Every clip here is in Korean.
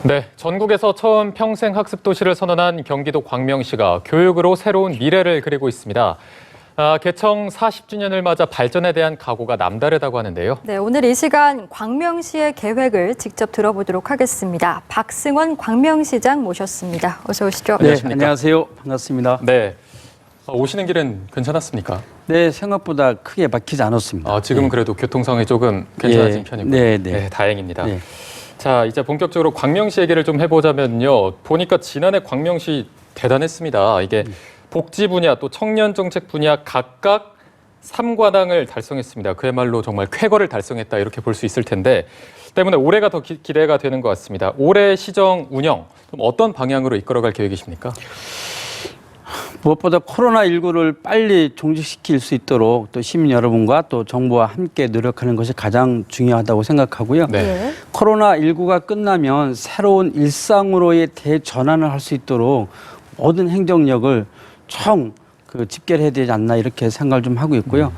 네, 전국에서 처음 평생학습도시를 선언한 경기도 광명시가 교육으로 새로운 미래를 그리고 있습니다. 개청 40주년을 맞아 발전에 대한 각오가 남다르다고 하는데요. 네, 오늘 이 시간 광명시의 계획을 직접 들어보도록 하겠습니다. 박승원 광명시장 모셨습니다. 어서 오시죠. 네, 안녕하세요. 반갑습니다. 네, 오시는 길은 괜찮았습니까? 네, 생각보다 크게 막히지 않았습니다. 지금은 그래도 교통 상황이 조금 괜찮아진 편이고요. 네, 다행입니다. 네. 자, 이제 본격적으로 광명시 얘기를 좀 해보자면요. 보니까 지난해 광명시 대단했습니다. 이게 복지 분야 또 청년 정책 분야 각각 3관왕을 달성했습니다. 그야말로 정말 쾌거를 달성했다 이렇게 볼 수 있을 텐데 때문에 올해가 더 기대가 되는 것 같습니다. 올해 시정 운영 좀 어떤 방향으로 이끌어갈 계획이십니까? 무엇보다 코로나19를 빨리 종식시킬 수 있도록 또 시민 여러분과 또 정부와 함께 노력하는 것이 가장 중요하다고 생각하고요. 네. 코로나19가 끝나면 새로운 일상으로의 대전환을 할 수 있도록 모든 행정력을 집결해야 되지 않나 이렇게 생각을 좀 하고 있고요.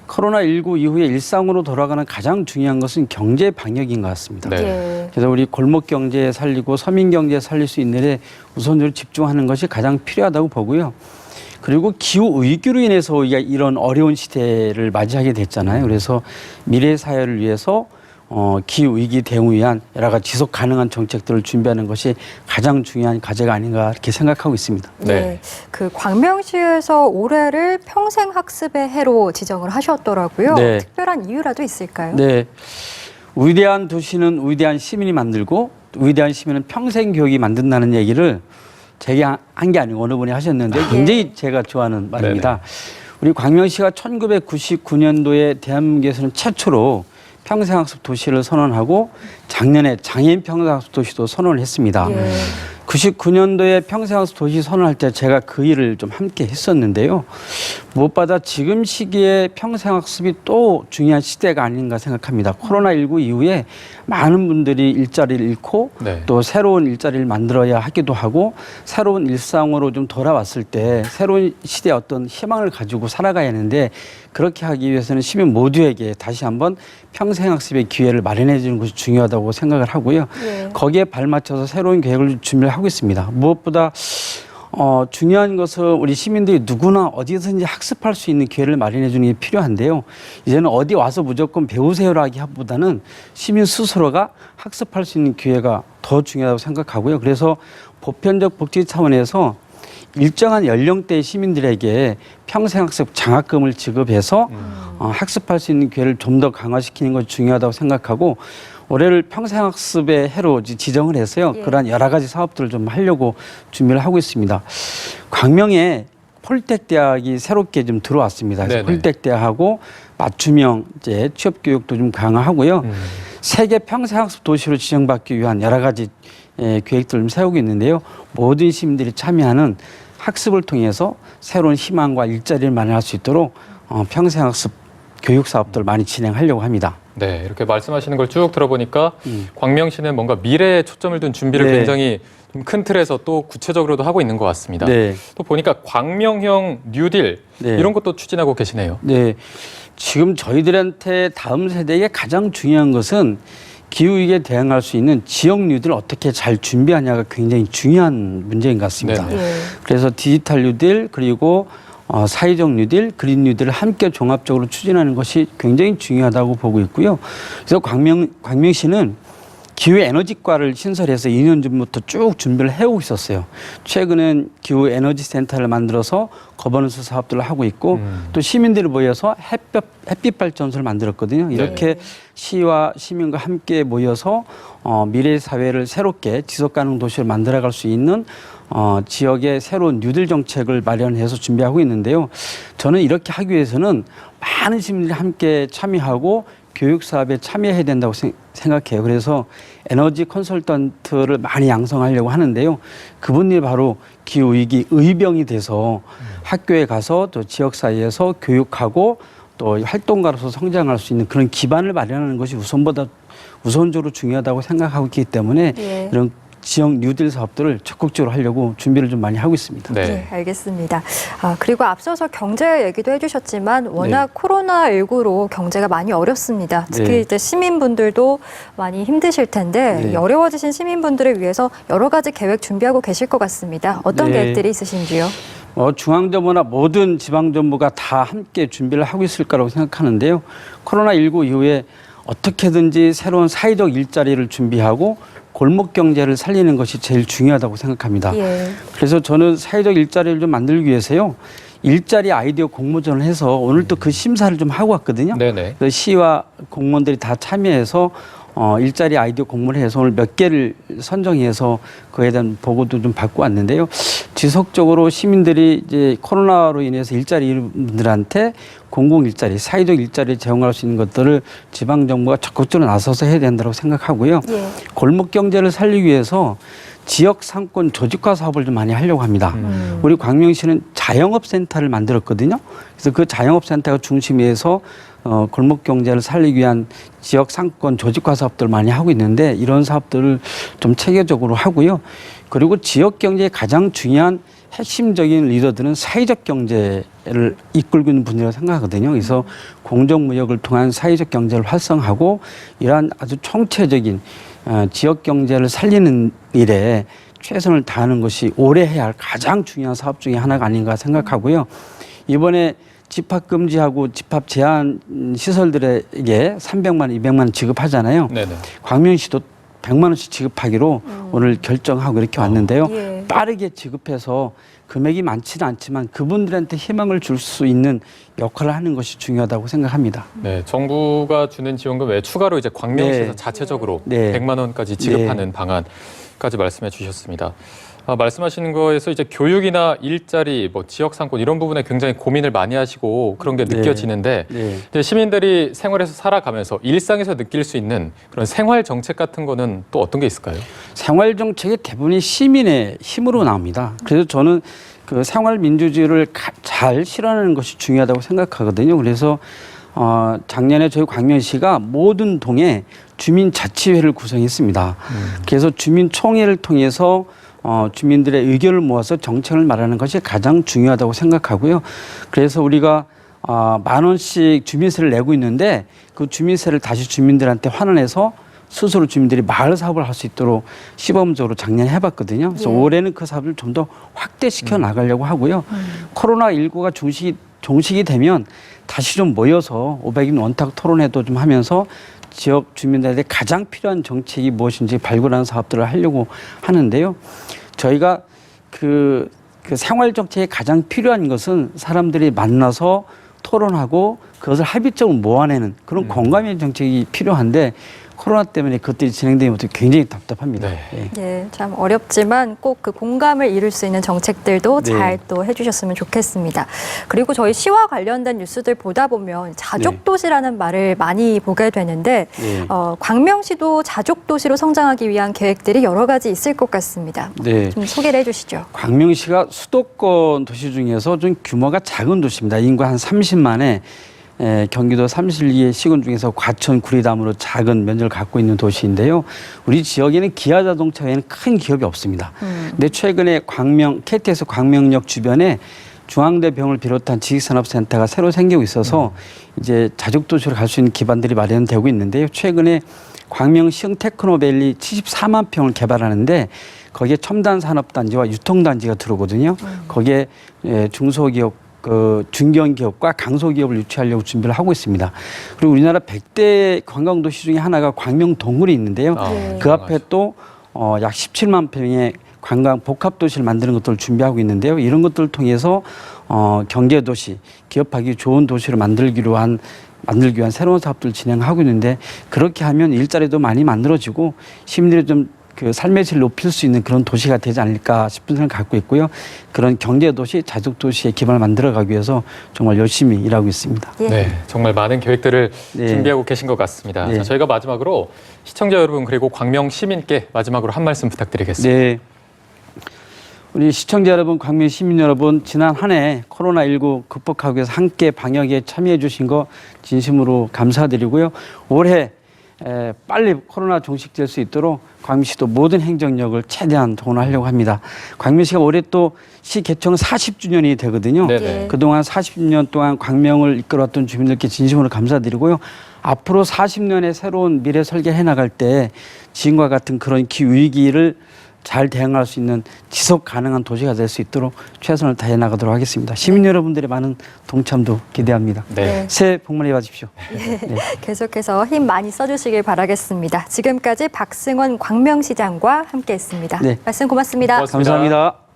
코로나19 이후에 일상으로 돌아가는 가장 중요한 것은 경제 방역인 것 같습니다. 네. 그래서 우리 골목 경제 살리고 서민 경제 살릴 수 있는 데 우선적으로 집중하는 것이 가장 필요하다고 보고요. 그리고 기후 위기로 인해서 우리가 이런 어려운 시대를 맞이하게 됐잖아요. 그래서 미래 사회를 위해서 기후 위기 대응을 위한 여러 가지 지속 가능한 정책들을 준비하는 것이 가장 중요한 과제가 아닌가 이렇게 생각하고 있습니다. 네. 그 광명시에서 올해를 평생학습의 해로 지정을 하셨더라고요. 네. 특별한 이유라도 있을까요? 네. 위대한 도시는 위대한 시민이 만들고 위대한 시민은 평생 교육이 만든다는 얘기를 제가 한 게 아니고 어느 분이 하셨는데 굉장히 제가 좋아하는 말입니다. 우리 광명시가 1999년도에 대한민국에서는 최초로 평생학습 도시를 선언하고 작년에 장애인 평생학습 도시도 선언을 했습니다. 99년도에 평생학습 도시 선언할 때 제가 그 일을 좀 함께 했었는데요. 무엇보다 지금 시기에 평생학습이 또 중요한 시대가 아닌가 생각합니다. 코로나19 이후에 많은 분들이 일자리를 잃고 또 새로운 일자리를 만들어야 하기도 하고 새로운 일상으로 좀 돌아왔을 때 새로운 시대의 어떤 희망을 가지고 살아가야 하는데 그렇게 하기 위해서는 시민 모두에게 다시 한번 평생학습의 기회를 마련해 주는 것이 중요하다고 생각을 하고요. 거기에 발맞춰서 새로운 계획을 준비를 하고 있습니다. 무엇보다 중요한 것은 우리 시민들이 누구나 어디든지 학습할 수 있는 기회를 마련해 주는 게 필요한데요. 이제는 어디 와서 무조건 배우세요라기보다는 시민 스스로가 학습할 수 있는 기회가 더 중요하다고 생각하고요. 그래서 보편적 복지 차원에서 일정한 연령대의 시민들에게 평생학습 장학금을 지급해서 학습할 수 있는 기회를 좀 더 강화시키는 것이 중요하다고 생각하고 올해를 평생학습의 해로 지정을 해서요. 그러한 여러 가지 사업들을 좀 하려고 준비를 하고 있습니다. 광명에 폴텍 대학이 새롭게 좀 들어왔습니다. 그래서 폴텍 대학하고 맞춤형 취업 교육도 좀 강화하고요. 세계 평생학습 도시로 지정받기 위한 여러 가지 계획들을 좀 세우고 있는데요. 모든 시민들이 참여하는 학습을 통해서 새로운 희망과 일자리를 마련할 수 있도록 평생학습 교육 사업들을 많이 진행하려고 합니다. 네, 이렇게 말씀하시는 걸 쭉 들어보니까 광명시는 뭔가 미래에 초점을 둔 준비를 굉장히 좀 큰 틀에서 또 구체적으로도 하고 있는 것 같습니다. 또 보니까 광명형 뉴딜 이런 것도 추진하고 계시네요. 네, 지금 저희들한테 다음 세대에게 가장 중요한 것은 기후위기에 대응할 수 있는 지역 뉴딜을 어떻게 잘 준비하냐가 굉장히 중요한 문제인 것 같습니다. 그래서 디지털 뉴딜 그리고 사회적 뉴딜, 그린 뉴딜을 함께 종합적으로 추진하는 것이 굉장히 중요하다고 보고 있고요. 그래서 광명시는 기후 에너지과를 신설해서 2년 전부터 쭉 준비를 해오고 있었어요. 최근엔 기후 에너지 센터를 만들어서 거버넌스 사업들을 하고 있고 또 시민들이 모여서 햇빛 발전소를 만들었거든요. 이렇게 시와 시민과 함께 모여서 미래 사회를 새롭게 지속 가능 도시를 만들어갈 수 있는 지역의 새로운 뉴딜 정책을 마련해서 준비하고 있는데요. 저는 이렇게 하기 위해서는 많은 시민들이 함께 참여하고 교육 사업에 참여해야 된다고 생각해요. 그래서 에너지 컨설턴트를 많이 양성하려고 하는데요. 그분들이 바로 기후위기 의병이 돼서 학교에 가서 또 지역사회에서 교육하고 또 활동가로서 성장할 수 있는 그런 기반을 마련하는 것이 우선적으로 중요하다고 생각하고 있기 때문에 이런 지역 뉴딜 사업들을 적극적으로 하려고 준비를 좀 많이 하고 있습니다. 네. 네, 알겠습니다. 그리고 앞서서 경제 얘기도 해주셨지만 워낙 코로나19로 경제가 많이 어렵습니다. 특히 네. 이제 시민분들도 많이 힘드실 텐데 네. 어려워지신 시민분들을 위해서 여러 가지 계획 준비하고 계실 것 같습니다. 어떤 네. 계획들이 있으신지요? 중앙정부나 모든 지방정부가 다 함께 준비를 하고 있을 거라고 생각하는데요. 코로나19 이후에 어떻게든지 새로운 사회적 일자리를 준비하고 골목 경제를 살리는 것이 제일 중요하다고 생각합니다. 예. 그래서 저는 사회적 일자리를 좀 만들기 위해서요. 일자리 아이디어 공모전을 해서 오늘 또 그 심사를 좀 하고 왔거든요. 네네. 그래서 시와 공무원들이 다 참여해서 일자리 아이디어 공모를 해서 오늘 몇 개를 선정해서 그에 대한 보고도 좀 받고 왔는데요. 지속적으로 시민들이 이제 코로나로 인해서 일자리 잃은 분들한테 공공 일자리, 사회적 일자리를 제공할 수 있는 것들을 지방 정부가 적극적으로 나서서 해야 된다고 생각하고요. 예. 골목 경제를 살리기 위해서 지역 상권 조직화 사업을 좀 많이 하려고 합니다. 우리 광명시는 자영업 센터를 만들었거든요. 그래서 그 자영업 센터가 중심에서 골목 경제를 살리기 위한 지역 상권 조직화 사업들을 많이 하고 있는데 이런 사업들을 좀 체계적으로 하고요. 그리고 지역 경제의 가장 중요한 핵심적인 리더들은 사회적 경제를 이끌고 있는 분이라고 생각하거든요. 그래서 공정무역을 통한 사회적 경제를 활성화하고 이러한 아주 총체적인 지역 경제를 살리는 일에 최선을 다하는 것이 올해 해야 할 가장 중요한 사업 중에 하나가 아닌가 생각하고요. 이번에 집합 금지하고 집합 제한 시설들에게 300만 원, 200만 원 지급하잖아요. 네네. 광명시도 100만 원씩 지급하기로 오늘 결정하고 이렇게 왔는데요. 예. 빠르게 지급해서 금액이 많지는 않지만 그분들한테 희망을 줄 수 있는 역할을 하는 것이 중요하다고 생각합니다. 네, 정부가 주는 지원금 외에 추가로 이제 광명시에서 네. 자체적으로 네. 100만 원까지 지급하는 방안까지 말씀해 주셨습니다. 말씀하시는 거에서 이제 교육이나 일자리, 뭐 지역 상권 이런 부분에 굉장히 고민을 많이 하시고 그런 게 네. 느껴지는데 네. 이제 시민들이 생활에서 살아가면서 일상에서 느낄 수 있는 그런 생활 정책 같은 거는 또 어떤 게 있을까요? 생활 정책의 대부분이 시민의 힘으로 나옵니다. 그래서 저는 그 생활 민주주의를 잘 실현하는 것이 중요하다고 생각하거든요. 그래서 작년에 저희 광명시가 모든 동에 주민자치회를 구성했습니다. 그래서 주민총회를 통해서 주민들의 의견을 모아서 정책을 말하는 것이 가장 중요하다고 생각하고요. 그래서 우리가 10,000원씩 주민세를 내고 있는데 그 주민세를 다시 주민들한테 환원해서 스스로 주민들이 마을 사업을 할 수 있도록 시범적으로 작년에 해봤거든요. 그래서 예. 올해는 그 사업을 좀 더 확대시켜 나가려고 하고요. 코로나19가 종식이 되면 다시 좀 모여서 500인 원탁 토론회도 좀 하면서 지역 주민들에게 가장 필요한 정책이 무엇인지 발굴하는 사업들을 하려고 하는데요. 저희가 그 생활 정책에 가장 필요한 것은 사람들이 만나서 토론하고 그것을 합의적으로 모아내는 그런 공감의 정책이 필요한데 코로나 때문에 그것들이 진행되는 것도 굉장히 답답합니다. 네. 예. 네, 참 어렵지만 꼭 그 공감을 이룰 수 있는 정책들도 네. 잘 또 해주셨으면 좋겠습니다. 그리고 저희 시와 관련된 뉴스들 보다 보면 자족도시라는 말을 많이 보게 되는데 네. 광명시도 자족도시로 성장하기 위한 계획들이 여러 가지 있을 것 같습니다. 네. 좀 소개를 해주시죠. 광명시가 수도권 도시 중에서 좀 규모가 작은 도시입니다. 인구 한 30만에 경기도 32개 시군 중에서 과천, 구리담으로 작은 면적을 갖고 있는 도시인데요. 우리 지역에는 기아자동차 외에는 큰 기업이 없습니다. 근데 최근에 KTX 광명역 주변에 중앙대병을 비롯한 지식산업센터가 새로 생기고 있어서 이제 자족도시로 갈 수 있는 기반들이 마련되고 있는데요. 최근에 광명시흥 테크노밸리 74만 평을 개발하는데 거기에 첨단산업단지와 유통단지가 들어오거든요. 거기에 중소기업 중견기업과 강소기업을 유치하려고 준비를 하고 있습니다. 그리고 우리나라 100대 관광도시 중에 하나가 광명동굴이 있는데요. 그 앞에 또 약 17만 평의 관광 복합도시를 만드는 것들을 준비하고 있는데요. 이런 것들을 통해서 경제도시, 기업하기 좋은 도시를 만들기 위한 새로운 사업들을 진행하고 있는데 그렇게 하면 일자리도 많이 만들어지고 시민들이 좀 그 삶의 질을 높일 수 있는 그런 도시가 되지 않을까 싶은 생각을 갖고 있고요. 그런 경제도시, 자족도시의 기반을 만들어가기 위해서 정말 열심히 일하고 있습니다. 예. 네, 정말 많은 계획들을 네. 준비하고 계신 것 같습니다. 네. 자, 저희가 마지막으로 시청자 여러분 그리고 광명 시민께 마지막으로 한 말씀 부탁드리겠습니다. 네. 우리 시청자 여러분, 광명 시민 여러분, 지난 한 해 코로나19 극복하기 위해서 함께 방역에 참여해 주신 거 진심으로 감사드리고요. 올해 빨리 코로나 종식될 수 있도록 광명시도 모든 행정력을 최대한 동원하려고 합니다. 광명시가 올해 또 시 개청 40주년이 되거든요. 네네. 그동안 40년 동안 광명을 이끌어왔던 주민들께 진심으로 감사드리고요. 앞으로 40년의 새로운 미래 설계해 나갈 때 지금과 같은 그런 기후위기를 잘 대응할 수 있는 지속 가능한 도시가 될 수 있도록 최선을 다해 나가도록 하겠습니다. 시민 여러분들의 많은 동참도 기대합니다. 네. 새해 복 많이 받으십시오. 계속해서 힘 많이 써주시길 바라겠습니다. 지금까지 박승원 광명시장과 함께했습니다. 네. 말씀 고맙습니다. 고맙습니다. 감사합니다.